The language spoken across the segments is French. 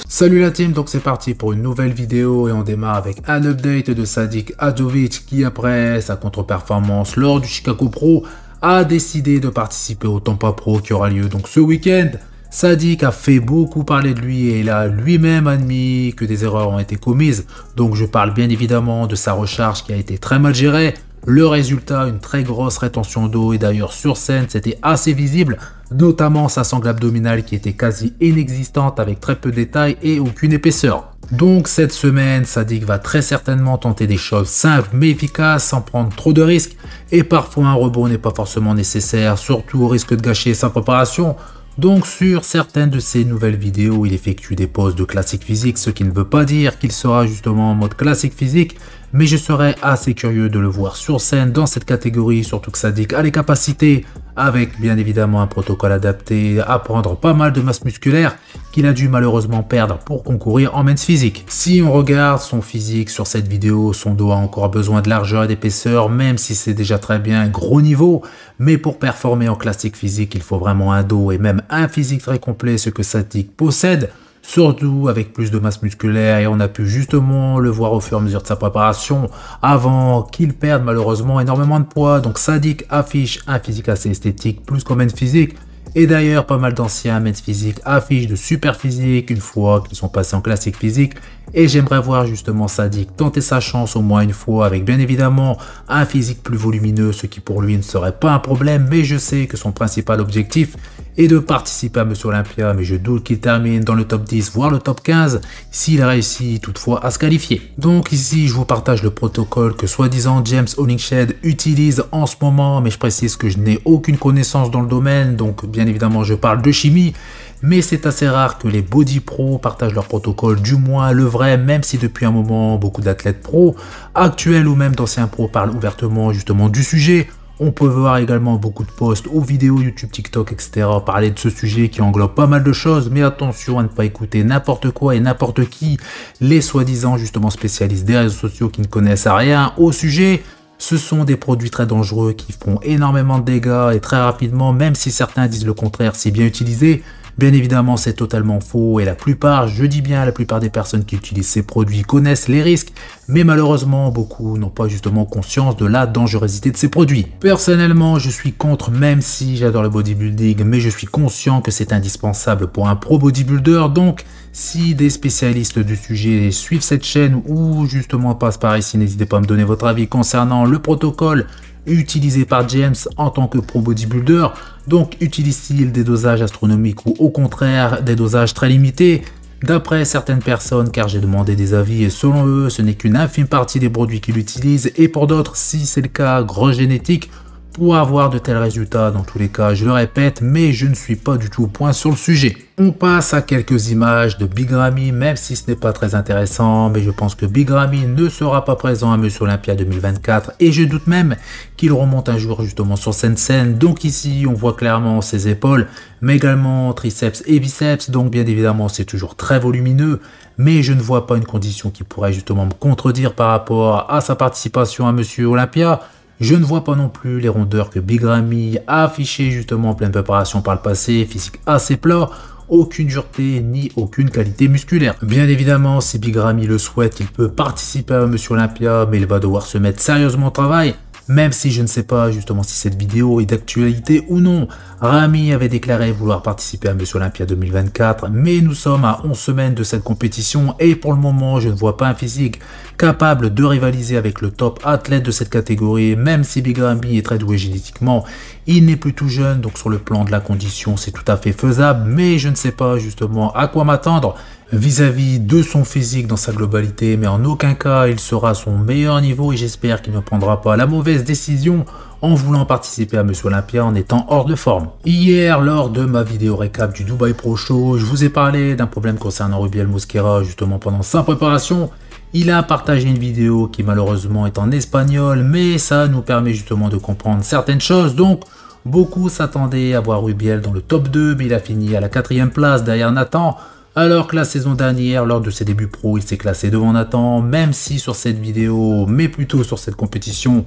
Salut la team, donc c'est parti pour une nouvelle vidéo et on démarre avec un update de Sadik Hadzovic qui après sa contre-performance lors du Chicago Pro a décidé de participer au Tampa Pro qui aura lieu donc ce week-end. Sadik a fait beaucoup parler de lui et il a lui-même admis que des erreurs ont été commises, donc je parle bien évidemment de sa recharge qui a été très mal gérée. Le résultat, une très grosse rétention d'eau et d'ailleurs sur scène c'était assez visible, notamment sa sangle abdominale qui était quasi inexistante avec très peu de détails et aucune épaisseur. Donc cette semaine, Sadik va très certainement tenter des choses simples mais efficaces sans prendre trop de risques et parfois un rebond n'est pas forcément nécessaire, surtout au risque de gâcher sa préparation. Donc sur certaines de ces nouvelles vidéos, il effectue des poses de classique physique, ce qui ne veut pas dire qu'il sera justement en mode classique physique, mais je serais assez curieux de le voir sur scène dans cette catégorie, surtout que Sadik a les capacités, avec bien évidemment un protocole adapté, à prendre pas mal de masse musculaire qu'il a dû malheureusement perdre pour concourir en men's physique. Si on regarde son physique sur cette vidéo, son dos a encore besoin de largeur et d'épaisseur, même si c'est déjà très bien un gros niveau, mais pour performer en classique physique, il faut vraiment un dos et même un physique très complet, ce que Sadik possède. Surtout avec plus de masse musculaire et on a pu justement le voir au fur et à mesure de sa préparation avant qu'il perde malheureusement énormément de poids. Donc Sadik affiche un physique assez esthétique plus qu'en men's physique et d'ailleurs pas mal d'anciens men's physique affichent de super physique une fois qu'ils sont passés en classique physique et j'aimerais voir justement Sadik tenter sa chance au moins une fois avec bien évidemment un physique plus volumineux, ce qui pour lui ne serait pas un problème, mais je sais que son principal objectif est de participer à Monsieur Olympia, mais je doute qu'il termine dans le top 10 voire le top 15 s'il réussit toutefois à se qualifier. Donc ici je vous partage le protocole que soi-disant James Hollingshead utilise en ce moment, mais je précise que je n'ai aucune connaissance dans le domaine, donc bien évidemment je parle de chimie, mais c'est assez rare que les body pro partagent leur protocole, du moins le vrai, même si depuis un moment beaucoup d'athlètes pro, actuels ou même d'anciens pros parlent ouvertement justement du sujet. On peut voir également beaucoup de posts ou vidéos YouTube, TikTok, etc. parler de ce sujet qui englobe pas mal de choses, mais attention à ne pas écouter n'importe quoi et n'importe qui, les soi-disant justement spécialistes des réseaux sociaux qui ne connaissent rien au sujet. Ce sont des produits très dangereux qui font énormément de dégâts et très rapidement, même si certains disent le contraire si bien utilisés. Bien évidemment, c'est totalement faux et la plupart, je dis bien la plupart des personnes qui utilisent ces produits connaissent les risques, mais malheureusement, beaucoup n'ont pas justement conscience de la dangerosité de ces produits. Personnellement, je suis contre, même si j'adore le bodybuilding, mais je suis conscient que c'est indispensable pour un pro bodybuilder, donc si des spécialistes du sujet suivent cette chaîne ou justement passent par ici, n'hésitez pas à me donner votre avis concernant le protocole utilisé par James en tant que pro bodybuilder. Donc utilise-t-il des dosages astronomiques ou au contraire des dosages très limités? D'après certaines personnes, car j'ai demandé des avis et selon eux ce n'est qu'une infime partie des produits qu'il utilise, et pour d'autres si c'est le cas, grosse génétique pour avoir de tels résultats. Dans tous les cas, je le répète, mais je ne suis pas du tout au point sur le sujet. On passe à quelques images de Big Ramy, même si ce n'est pas très intéressant, mais je pense que Big Ramy ne sera pas présent à Monsieur Olympia 2024 et je doute même qu'il remonte un jour justement sur cette scène. Donc ici, on voit clairement ses épaules, mais également triceps et biceps, donc bien évidemment c'est toujours très volumineux, mais je ne vois pas une condition qui pourrait justement me contredire par rapport à sa participation à Monsieur Olympia. Je ne vois pas non plus les rondeurs que Big Ramy a affichées justement en pleine préparation par le passé, physique assez plat, aucune dureté ni aucune qualité musculaire. Bien évidemment, si Big Ramy le souhaite, il peut participer à Monsieur Olympia, mais il va devoir se mettre sérieusement au travail. Même si je ne sais pas justement si cette vidéo est d'actualité ou non. Ramy avait déclaré vouloir participer à Monsieur Olympia 2024, mais nous sommes à 11 semaines de cette compétition et pour le moment je ne vois pas un physique capable de rivaliser avec le top athlète de cette catégorie. Même si Big Ramy est très doué génétiquement, il n'est plus tout jeune, donc sur le plan de la condition c'est tout à fait faisable, mais je ne sais pas justement à quoi m'attendre vis-à-vis de son physique dans sa globalité, mais en aucun cas il sera à son meilleur niveau et j'espère qu'il ne prendra pas la mauvaise décision en voulant participer à Monsieur Olympia en étant hors de forme. Hier, lors de ma vidéo récap du Dubai Pro Show, je vous ai parlé d'un problème concernant Rubiel Mosquera justement pendant sa préparation. Il a partagé une vidéo qui malheureusement est en espagnol, mais ça nous permet justement de comprendre certaines choses. Donc beaucoup s'attendaient à voir Rubiel dans le top 2, mais il a fini à la 4e place derrière Nathan. Alors que la saison dernière, lors de ses débuts pro, il s'est classé devant Nathan, même si sur cette vidéo, mais plutôt sur cette compétition,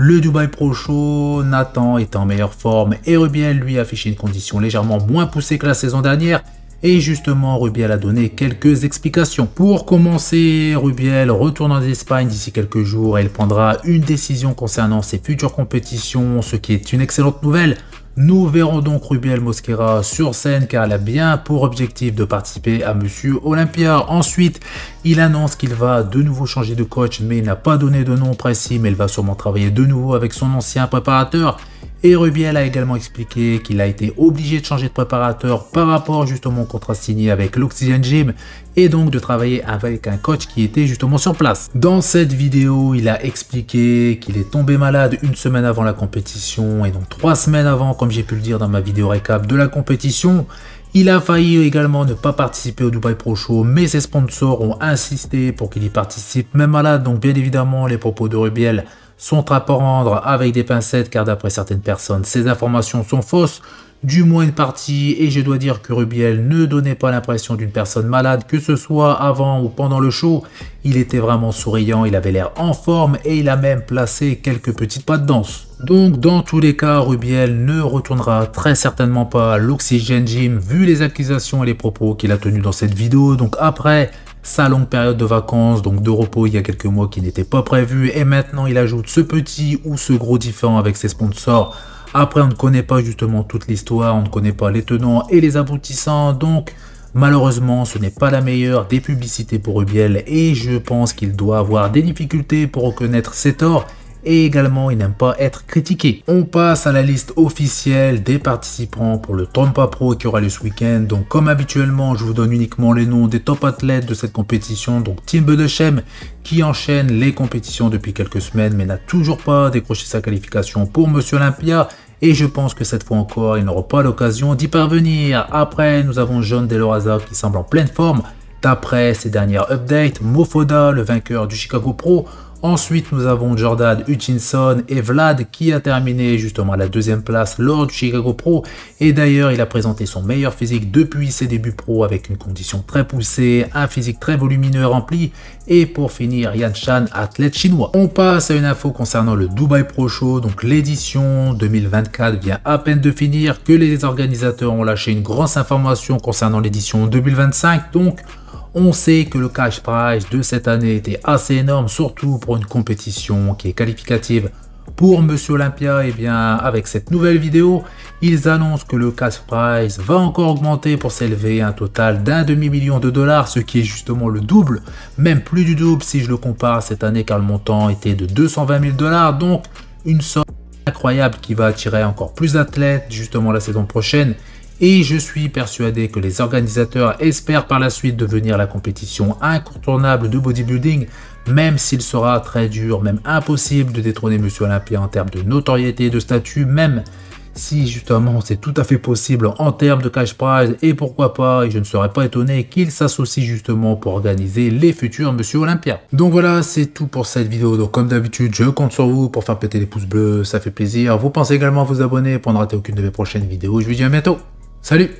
Le Dubaï Pro Show, Nathan est en meilleure forme et Rubiel lui a affiché une condition légèrement moins poussée que la saison dernière. Et justement, Rubiel a donné quelques explications. Pour commencer, Rubiel retourne en Espagne d'ici quelques jours et il prendra une décision concernant ses futures compétitions, ce qui est une excellente nouvelle. Nous verrons donc Rubiel Mosquera sur scène car elle a bien pour objectif de participer à Monsieur Olympia. Ensuite, il annonce qu'il va de nouveau changer de coach, mais il n'a pas donné de nom précis, mais il va sûrement travailler de nouveau avec son ancien préparateur. Et Rubiel a également expliqué qu'il a été obligé de changer de préparateur par rapport justement au contrat signé avec l'Oxygen Gym et donc de travailler avec un coach qui était justement sur place. Dans cette vidéo, il a expliqué qu'il est tombé malade une semaine avant la compétition et donc 3 semaines avant, comme j'ai pu le dire dans ma vidéo récap de la compétition. Il a failli également ne pas participer au Dubaï Pro Show, mais ses sponsors ont insisté pour qu'il y participe même malade. Donc bien évidemment, les propos de Rubiel sont à prendre avec des pincettes car d'après certaines personnes, ces informations sont fausses, du moins une partie, et je dois dire que Rubiel ne donnait pas l'impression d'une personne malade, que ce soit avant ou pendant le show. Il était vraiment souriant, il avait l'air en forme et il a même placé quelques petites pas de danse. Donc dans tous les cas, Rubiel ne retournera très certainement pas à l'Oxygen Gym vu les accusations et les propos qu'il a tenus dans cette vidéo. Donc après sa longue période de vacances, donc de repos il y a quelques mois qui n'était pas prévu, et maintenant il ajoute ce petit ou ce gros différent avec ses sponsors. Après on ne connaît pas justement toute l'histoire, on ne connaît pas les tenants et les aboutissants, donc malheureusement ce n'est pas la meilleure des publicités pour Rubiel et je pense qu'il doit avoir des difficultés pour reconnaître ses torts. Et également, il n'aime pas être critiqué. On passe à la liste officielle des participants pour le Trompa Pro qui aura lieu ce week-end. Donc comme habituellement, je vous donne uniquement les noms des top athlètes de cette compétition. Donc Tim Bedechem qui enchaîne les compétitions depuis quelques semaines mais n'a toujours pas décroché sa qualification pour Monsieur Olympia. Et je pense que cette fois encore, il n'aura pas l'occasion d'y parvenir. Après, nous avons John De La Rosa qui semble en pleine forme. D'après ses dernières updates, Mofoda, le vainqueur du Chicago Pro. Ensuite, nous avons Jordan Hutchinson et Vlad qui a terminé justement à la 2e place lors du Chicago Pro. Et d'ailleurs, il a présenté son meilleur physique depuis ses débuts pro avec une condition très poussée, un physique très volumineux rempli. Et pour finir, Yan Shan, athlète chinois. On passe à une info concernant le Dubaï Pro Show. Donc l'édition 2024 vient à peine de finir que les organisateurs ont lâché une grosse information concernant l'édition 2025. Donc on sait que le cash prize de cette année était assez énorme, surtout pour une compétition qui est qualificative pour Monsieur Olympia. Et bien avec cette nouvelle vidéo, ils annoncent que le cash prize va encore augmenter pour s'élever à un total d'1 demi-million de dollars, ce qui est justement le double, même plus du double si je le compare à cette année car le montant était de 220 000 $. Donc une somme incroyable qui va attirer encore plus d'athlètes justement la saison prochaine. Et je suis persuadé que les organisateurs espèrent par la suite devenir la compétition incontournable de bodybuilding, même s'il sera très dur, même impossible de détrôner Monsieur Olympia en termes de notoriété et de statut, même si justement c'est tout à fait possible en termes de cash prize, et pourquoi pas, et je ne serais pas étonné qu'il s'associe justement pour organiser les futurs Monsieur Olympia. Donc voilà, c'est tout pour cette vidéo. Donc comme d'habitude, je compte sur vous pour faire péter les pouces bleus, ça fait plaisir. Vous pensez également à vous abonner pour ne rater aucune de mes prochaines vidéos. Je vous dis à bientôt. Salut!